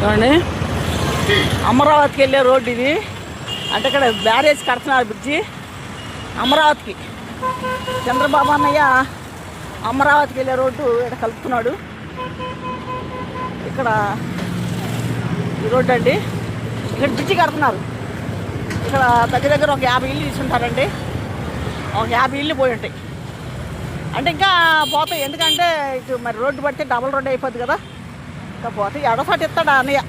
చూడండి, అమరావతికి వెళ్ళే రోడ్డు ఇది. అంటే ఇక్కడ బ్యారేజ్ కడుతున్నారు, బ్రిడ్జి అమరావతికి. చంద్రబాబు అన్నయ్య అమరావతికి వెళ్ళే రోడ్డు ఇక్కడ కలుపుతున్నాడు. ఇక్కడ ఈ రోడ్డు అండి, ఇక్కడ బ్రిడ్జి కడుతున్నారు. ఇక్కడ దగ్గర దగ్గర ఒక 50 ఇల్లు తీసుకుంటారండి. ఒక 50 ఇల్లు పోయి ఉంటాయి. అంటే ఇంకా పోతాయి, ఎందుకంటే ఇటు మరి రోడ్డు పడితే డబల్ రోడ్డు అయిపోద్ది కదా. ఇంకా పోతాయి. ఎడసాటి ఇస్తాడు అన్నయ్య.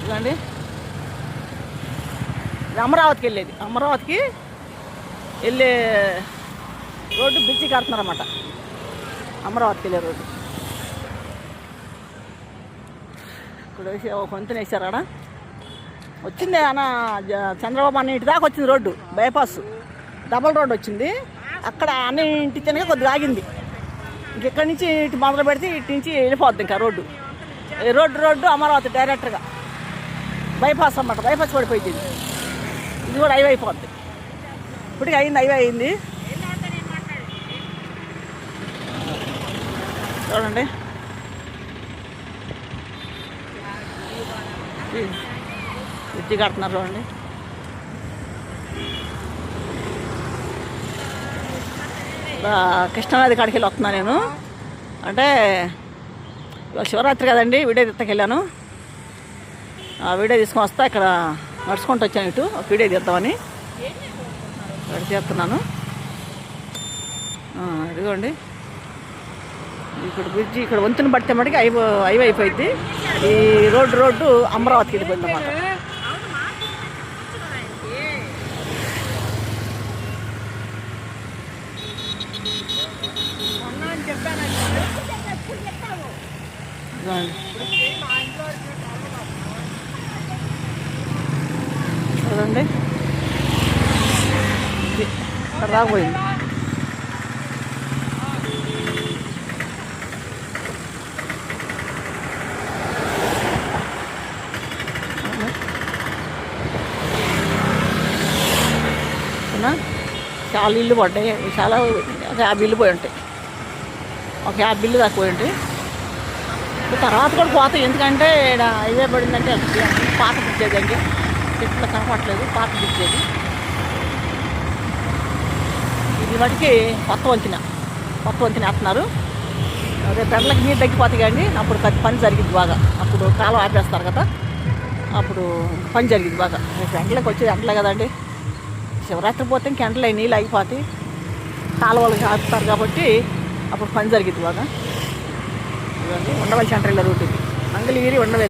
ఇదండి అమరావతికి వెళ్ళేది, అమరావతికి వెళ్ళే రోడ్డు బ్రిడ్జి కడుతున్నారన్నమాట. అమరావతికి వెళ్ళే రోడ్డు ఇప్పుడు వేసి ఒక వంతున వేసారు. అక్కడ వచ్చింది అన్న చంద్రబాబు అన్న ఇంటి దాకా వచ్చింది రోడ్డు, బైపాస్ డబల్ రోడ్డు వచ్చింది. అక్కడ అన్న ఇంటి తినగా కొద్దిగా ఆగింది. ఇంకెక్కడి నుంచి ఇటు మొదలు పెడితే ఇటు నుంచి వెళ్ళిపోద్ది ఇంకా రోడ్డు. రోడ్డు అమరావతి డైరెక్ట్గా బైపాస్ అన్నమాట. బైపాస్ పడిపోయింది. ఇది కూడా హైవే అయిపోద్ది. ఇప్పటికి అయింది, హైవే అయింది. చూడండి, బ్రిడ్జి కడుతున్నారు. చూడండి, కృష్ణానది కాడికి వెళ్ళి వస్తున్నాను నేను. అంటే ఇవాళ శివరాత్రి కదండి, వీడియో తీత్తకెళ్ళాను. ఆ వీడియో తీసుకొని వస్తా. ఇక్కడ నడుచుకుంటూ వచ్చాను, ఇటు ఒక వీడియో తీద్దామని ఇక్కడ చేస్తున్నాను. ఇదిగోండి, ఇక్కడ బ్రిడ్జి ఇక్కడ వంతుని పడితే మటుకి హైవే అయిపోయింది. ఈ రోడ్డు అమరావతికి వెళ్ళిపోయింది అన్నమాట. చూడండి, ఇక్కడ రాకపోయింది. చాలా ఇల్లు పడ్డాయి, చాలా ఒక 50 ఇల్లు పోయి ఉంటాయి. ఒక 50 ఇల్లు దాకా పోయి ఉంటాయి. తర్వాత కూడా పోతాయి, ఎందుకంటే ఇక్కడ హైవే పడిందంటే పాత బ్రిడ్జ్ అండి. చెట్లు కనపట్లేదు, పాత బ్రిడ్జ్ అది. ఇది వాటికి కొత్త వంతెన వేస్తున్నారు. అదే పెంటలకు నీరు తగ్గిపోతాయి కానీ అప్పుడు పని జరిగింది బాగా. అప్పుడు కాలం ఆపేస్తారు కదా, అప్పుడు పని జరిగింది బాగా. ఎండలకు వచ్చేది ఎండలే కదండి. శివరాత్రి పోతే ఇంక ఎండలే, నీళ్ళు అయిపోతాయి, కాలువలు ఆపుతారు కాబట్టి అప్పుడు పని జరిగింది బాగా. ఉండవల్లి సెంటర్ రూట్ ఇది, మంగళగిరి ఉండవల్లి.